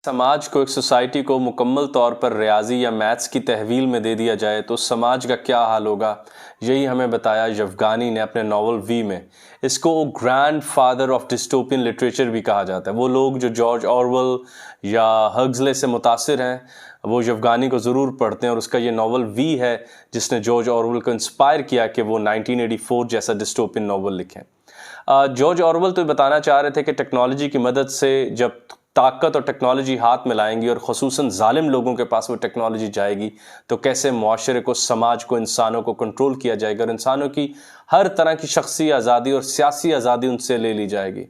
समाज को, एक सोसाइटी को मुकम्मल तौर पर रियाजी या मैथ्स की तहवील में दे दिया जाए तो समाज का क्या हाल होगा, यही हमें बताया यवगानी ने अपने नावल वी में। इसको grand father of dystopian literature भी कहा जाता है। वो लोग जो जॉर्ज ऑरवेल या हग्सले से मुतासिर हैं वो यवगानी को ज़रूर पढ़ते हैं, और उसका ये नावल वी है जिसने जॉर्ज ऑरवेल को इंस्पायर किया कि वो 1984 जैसा डिस्टोपियन नावल लिखें। जॉर्ज ऑरवेल तो बताना चाह रहे थे कि टेक्नोलॉजी की मदद से जब ताकत और टेक्नोलॉजी हाथ में लाएंगी और ख़ुसूसन जालिम लोगों के पास वो टेक्नोलॉजी जाएगी तो कैसे मुआशरे को, समाज को, इंसानों को कंट्रोल किया जाएगा और इंसानों की हर तरह की शख्सी आज़ादी और सियासी आज़ादी उनसे ले ली जाएगी।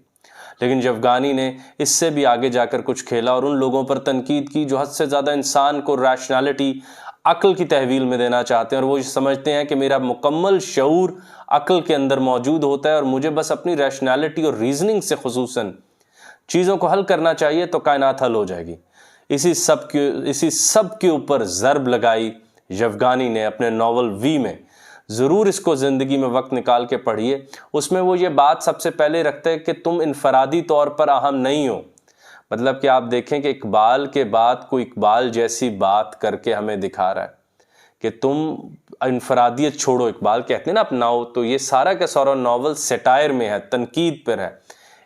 लेकिन यवगानी ने इससे भी आगे जाकर कुछ खेला और उन लोगों पर तनकीद की जो हद से ज़्यादा इंसान को रैशनैलिटी, अक्ल की तहवील में देना चाहते हैं, और वो ये समझते हैं कि मेरा मुकम्मल शऊर अक्ल के अंदर मौजूद होता है और मुझे बस अपनी रैशनैलिटी और रीजनिंग से ख़ुसूसन चीज़ों को हल करना चाहिए तो कायनात हल हो जाएगी। इसी सब के ऊपर ज़रब लगाई यवगानी ने अपने नावल वी में। ज़रूर इसको ज़िंदगी में वक्त निकाल के पढ़िए। उसमें वो ये बात सबसे पहले रखते हैं कि तुम इनफरादी तौर पर अहम नहीं हो। मतलब कि आप देखें कि इकबाल के बाद कोई इकबाल जैसी बात करके हमें दिखा रहा है कि तुम इनफरादियत छोड़ो, इकबाल कहते हैं ना अपनाओ। तो ये सारा का सारा नावल सेटायर में है, तनकीद पर है,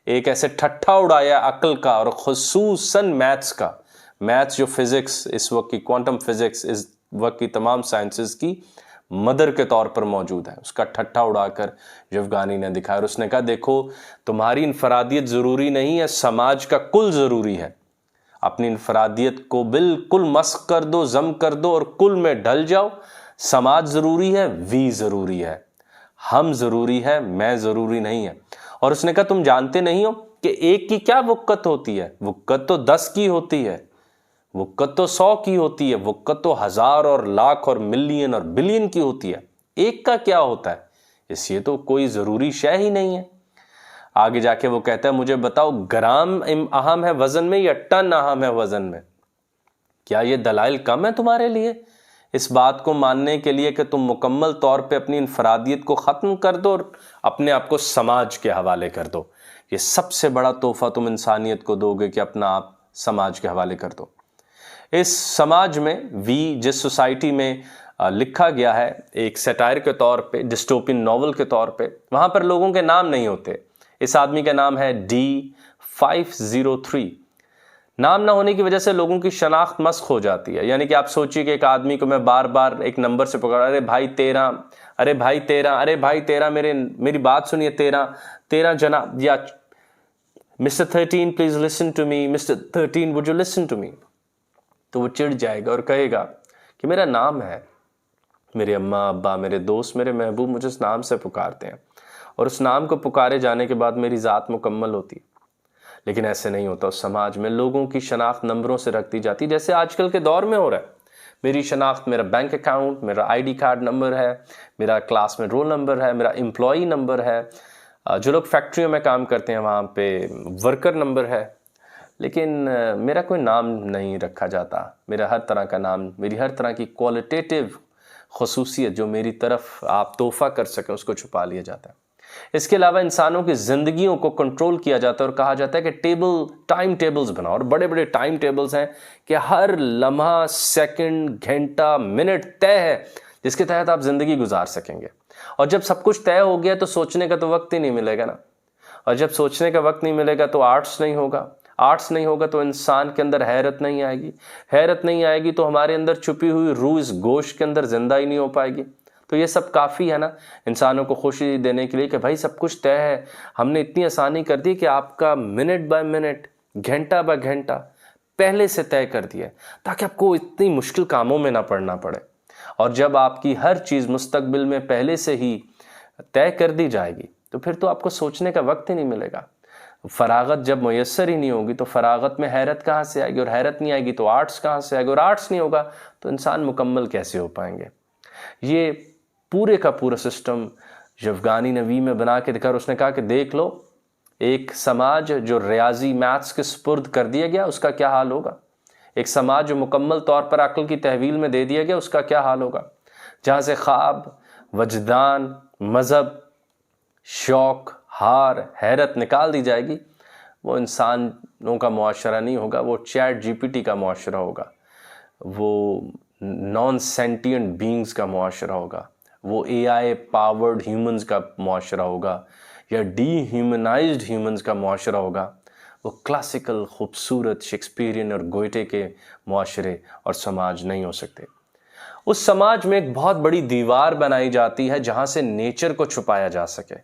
एक ऐसे ठट्ठा उड़ाया अक्ल का और ख़ुसूसन मैथ्स का। मैथ्स जो फिज़िक्स इस वक्त की, क्वांटम फिज़िक्स इस वक्त की तमाम साइंसेस की मदर के तौर पर मौजूद है, उसका ठट्ठा उड़ाकर यवगानी ने दिखाया। और उसने कहा देखो तुम्हारी इनफरादियत ज़रूरी नहीं है, समाज का कुल ज़रूरी है। अपनी इनफरादियत को बिल्कुल मस्क कर दो, जम कर दो और कुल में ढल जाओ। समाज ज़रूरी है, वी ज़रूरी है, हम ज़रूरी है, मैं ज़रूरी नहीं है। और उसने कहा तुम जानते नहीं हो कि एक की क्या वक़्त होती है, वक़्त तो 10 की होती है, वक़्त तो 100 की होती है, वक़्त तो 1000 और लाख और मिलियन और बिलियन की होती है। एक का क्या होता है, इसलिए तो कोई ज़रूरी शय ही नहीं है। आगे जाके वो कहता है मुझे बताओ ग्राम अहम है वज़न में या टन अहम है वज़न में? क्या ये दलाइल कम है तुम्हारे लिए इस बात को मानने के लिए कि तुम मुकम्मल तौर पे अपनी इनफरादियत को ख़त्म कर दो और अपने आप को समाज के हवाले कर दो? ये सबसे बड़ा तोहफा तुम इंसानियत को दोगे कि अपना आप समाज के हवाले कर दो। इस समाज में वी जिस सोसाइटी में लिखा गया है एक सेटायर के तौर पे, डिस्टोपियन नॉवल के तौर पे, वहाँ पर लोगों के नाम नहीं होते। इस आदमी का नाम है D503। नाम ना होने की वजह से लोगों की शनाख्त मस्क हो जाती है। यानी कि आप सोचिए कि एक आदमी को मैं बार बार एक नंबर से पकड़ा, अरे भाई 13, अरे भाई 13, अरे भाई 13, मेरी बात सुनिए 13 जनाब, या mister 13 please listen to me, mister 13 would you listen to me. तो वो चिढ़ जाएगा और कहेगा कि मेरा नाम है, मेरे अम्मा अब्बा, मेरे दोस्त, मेरे महबूब मुझे उस नाम से पुकारते हैं और उस नाम को पुकारे जाने के बाद मेरी ज़ात मुकम्मल होती है। लेकिन ऐसे नहीं होता। उस समाज में लोगों की शनाख्त नंबरों से रखती जाती, जैसे आजकल के दौर में हो रहा है। मेरी शनाख्त मेरा बैंक अकाउंट, मेरा आईडी कार्ड नंबर है, मेरा क्लास में रोल नंबर है, मेरा एम्प्लॉई नंबर है, जो लोग फैक्ट्रियों में काम करते हैं वहाँ पे वर्कर नंबर है। लेकिन मेरा कोई नाम नहीं रखा जाता। मेरा हर तरह का नाम, मेरी हर तरह की क्वालिटेटिव खसूसियत जो मेरी तरफ आप तोहफ़ा कर सकें उसको छुपा लिया जाता है। इसके अलावा इंसानों की ज़िंदगियों को कंट्रोल किया जाता है और कहा जाता है कि टाइम टेबल्स बनाओ, और बड़े बड़े टाइम टेबल्स हैं कि हर लम्हा, सेकंड, घंटा, मिनट तय है जिसके तहत आप ज़िंदगी गुजार सकेंगे। और जब सब कुछ तय हो गया तो सोचने का तो वक्त ही नहीं मिलेगा ना। और जब सोचने का वक्त नहीं मिलेगा तो आर्ट्स नहीं होगा, आर्ट्स नहीं होगा तो इंसान के अंदर हैरत नहीं आएगी, हैरत नहीं आएगी तो हमारे अंदर छुपी हुई रूह इस गोश्त के अंदर जिंदा ही नहीं हो पाएगी। तो ये सब काफ़ी है ना इंसानों को खुशी देने के लिए कि भाई सब कुछ तय है। हमने इतनी आसानी कर दी कि आपका मिनट बाय मिनट, घंटा बाय घंटा पहले से तय कर दिया ताकि आपको इतनी मुश्किल कामों में ना पड़ना पड़े। और जब आपकी हर चीज़ मुस्तकबिल में पहले से ही तय कर दी जाएगी तो फिर तो आपको सोचने का वक्त ही नहीं मिलेगा। फरागत जब मुयस्सर ही नहीं होगी तो फरागत में हैरत कहाँ से आएगी, और हैरत नहीं आएगी तो आर्ट्स कहाँ से आएगी, और आर्ट्स नहीं होगा तो इंसान मुकम्मल कैसे हो पाएंगे। ये पूरे का पूरा सिस्टम यवगानी ने वी में बना के दिखा। और उसने कहा कि देख लो एक समाज जो रियाजी मैथ्स के सुपुर्द कर दिया गया उसका क्या हाल होगा, एक समाज जो मुकम्मल तौर पर अक्ल की तहवील में दे दिया गया उसका क्या हाल होगा। जहाँ से ख्वाब, वजदान, मज़हब, शौक़, हार, हैरत निकाल दी जाएगी, वो इंसान इंसानों का मुआशरा नहीं होगा, वो चैट जीपीटी का मुआशरा होगा, वो नॉन सेंटिएंट बीइंग्स का मुआशरा होगा, वो एआई पावर्ड ह्यूमंस का मुआशरा होगा, या डीह्यूमनाइज्ड ह्यूमंस का मुआशरा होगा। वो क्लासिकल खूबसूरत शेक्सपियरियन और गोएटे के मुआशरे और समाज नहीं हो सकते। उस समाज में एक बहुत बड़ी दीवार बनाई जाती है जहां से नेचर को छुपाया जा सके।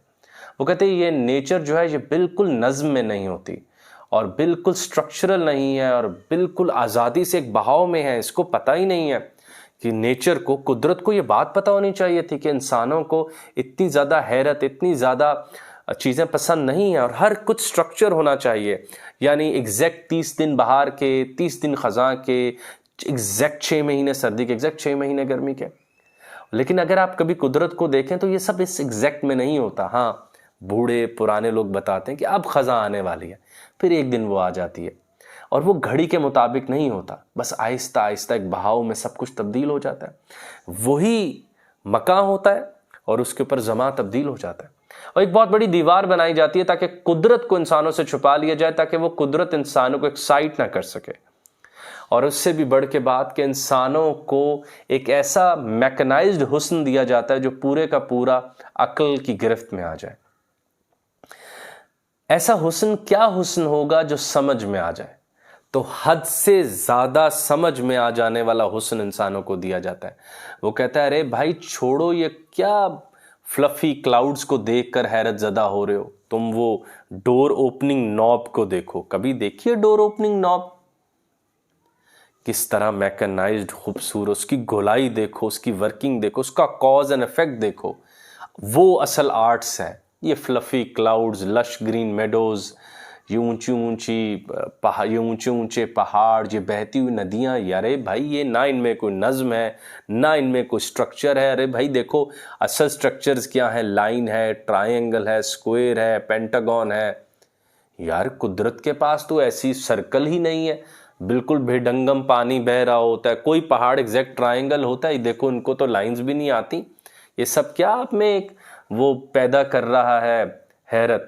वो कहते हैं ये नेचर जो है ये बिल्कुल नज्म में नहीं होती और बिल्कुल स्ट्रक्चरल नहीं है और बिल्कुल आज़ादी से एक बहाव में है। इसको पता ही नहीं है कि नेचर को, कुदरत को ये बात पता होनी चाहिए थी कि इंसानों को इतनी ज़्यादा हैरत, इतनी ज़्यादा चीज़ें पसंद नहीं है और हर कुछ स्ट्रक्चर होना चाहिए। यानी एग्जैक्ट 30 दिन बहार के, 30 दिन ख़ज़ां के, एग्जैक्ट 6 महीने सर्दी के, एग्जैक्ट 6 महीने गर्मी के। लेकिन अगर आप कभी कुदरत को देखें तो ये सब इस एग्जैक्ट में नहीं होता। हाँ, बूढ़े पुराने लोग बताते हैं कि अब ख़ज़ां आने वाली है, फिर एक दिन वो आ जाती है और वो घड़ी के मुताबिक नहीं होता, बस आहिस्ता आहिस्ता एक बहाव में सब कुछ तब्दील हो जाता है। वही मकां होता है और उसके ऊपर ज़मा तब्दील हो जाता है और एक बहुत बड़ी दीवार बनाई जाती है ताकि कुदरत को इंसानों से छुपा लिया जाए, ताकि वो कुदरत इंसानों को एक्साइट ना कर सके। और उससे भी बढ़ के बात कि इंसानों को एक ऐसा मैकेनाइज्ड हुस्न दिया जाता है जो पूरे का पूरा अक्ल की गिरफ्त में आ जाए। ऐसा हुस्न क्या हुस्न होगा जो समझ में आ जाए? तो हद से ज़्यादा समझ में आ जाने वाला हुस्न इंसानों को दिया जाता है। वो कहता है अरे भाई छोड़ो ये क्या फ्लफी क्लाउड्स को देखकर हैरत ज़दा हो रहे हो, तुम वो डोर ओपनिंग नॉब को देखो। कभी देखिए डोर ओपनिंग नॉब किस तरह मैकेनाइज्ड खूबसूरत, उसकी गोलाई देखो, उसकी वर्किंग देखो, उसका कॉज एंड इफेक्ट देखो। वो असल आर्ट्स है। ये fluffy clouds, lush green meadows, ये ऊंची ऊंची पहाड़, ये ऊंचे ऊंचे पहाड़, ये बहती हुई नदियाँ, अरे भाई ये ना इनमें कोई नज्म है, ना इनमें कोई स्ट्रक्चर है। अरे भाई देखो असल स्ट्रक्चर्स क्या है, लाइन है, ट्रायंगल है, स्क्वायर है, पेंटागन है। यार कुदरत के पास तो ऐसी सर्कल ही नहीं है, बिल्कुल बेढंगम पानी बह रहा होता है, कोई पहाड़ एग्जैक्ट ट्रायंगल होता है, देखो इनको तो लाइंस भी नहीं आती। ये सब क्या आप में एक वो पैदा कर रहा है हैरत।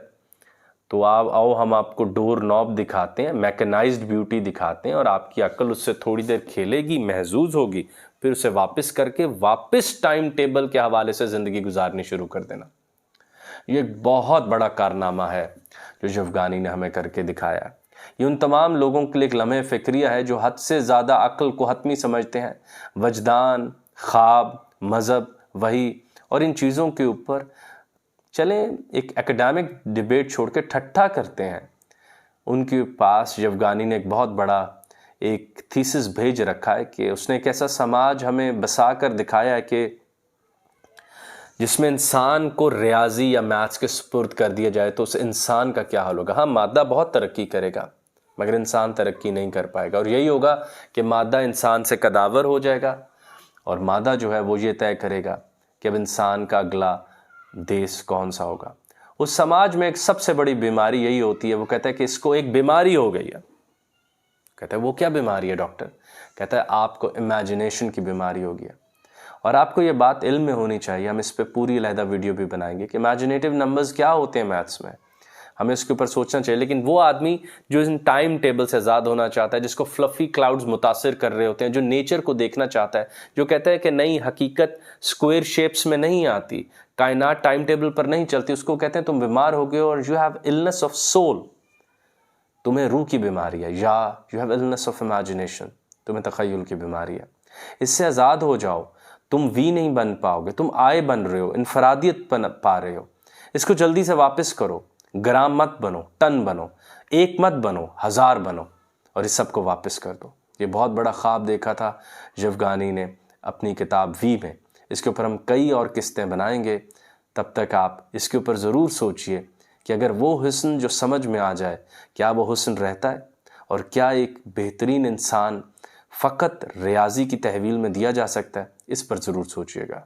तो आप आओ हम आपको डोर नॉब दिखाते हैं, मैकेनाइज्ड ब्यूटी दिखाते हैं और आपकी अक्ल उससे थोड़ी देर खेलेगी, महजूज होगी, फिर उसे वापस करके वापस टाइम टेबल के हवाले से ज़िंदगी गुजारनी शुरू कर देना। ये एक बहुत बड़ा कारनामा है जो जवगानी ने हमें करके दिखाया। ये उन तमाम लोगों के लिए एक लम्हे फ़िक्रिया है जो हद से ज़्यादा अक्ल को हतमी समझते हैं। वजदान, ख्वाब, मज़हब, वही और इन चीज़ों के ऊपर चलें एक एकेडमिक डिबेट छोड़ के ठट्ठा करते हैं। उनके पास जवगानी ने एक बहुत बड़ा एक थीसिस भेज रखा है कि उसने एक ऐसा समाज हमें बसा कर दिखाया है कि जिसमें इंसान को रियाजी या मैथ्स के सुपुर्द कर दिया जाए तो उस इंसान का क्या हाल होगा। हाँ, मादा बहुत तरक्की करेगा मगर इंसान तरक्की नहीं कर पाएगा और यही होगा कि मादा इंसान से कदावर हो जाएगा और मादा जो है वो ये तय करेगा कि अब इंसान का अगला देश कौन सा होगा। उस समाज में एक सबसे बड़ी बीमारी यही होती है। वो कहता है कि इसको एक बीमारी हो गई है। कहता है वो क्या बीमारी है डॉक्टर? कहता है आपको इमेजिनेशन की बीमारी हो गई है। और आपको ये बात इल्म में होनी चाहिए, हम इस पे पूरी अलहदा वीडियो भी बनाएंगे कि इमेजिनेटिव नंबर्स क्या होते हैं मैथ्स में, हमें इसके ऊपर सोचना चाहिए। लेकिन वो आदमी जो इन टाइम टेबल से आज़ाद होना चाहता है, जिसको फ्लफी क्लाउड्स मुतासिर कर रहे होते हैं, जो नेचर को देखना चाहता है, जो कहता है कि नहीं हकीकत स्क्वायर शेप्स में नहीं आती, कायनात टाइम टेबल पर नहीं चलती, उसको कहते हैं तुम बीमार हो गए और you have illness of soul, तुम्हें रूह की बीमारी है, या you have illness of imagination, तुम्हें तखय्युल की बीमारी है। इससे आज़ाद हो जाओ, तुम वी नहीं बन पाओगे, तुम आए बन रहे हो, इनफरादियत पा रहे हो। इसको जल्दी से वापस करो, ग्राम मत बनो, टन बनो, एक मत बनो, 1000 बनो और इस सब को वापस कर दो। ये बहुत बड़ा ख्वाब देखा था जवगानी ने अपनी किताब वी में। इसके ऊपर हम कई और किस्तें बनाएंगे। तब तक आप इसके ऊपर ज़रूर सोचिए कि अगर वो हुस्न जो समझ में आ जाए, क्या वो हुस्न रहता है और क्या एक बेहतरीन इंसान फ़कत रियाजी की तहवील में दिया जा सकता है? इस पर ज़रूर सोचिएगा।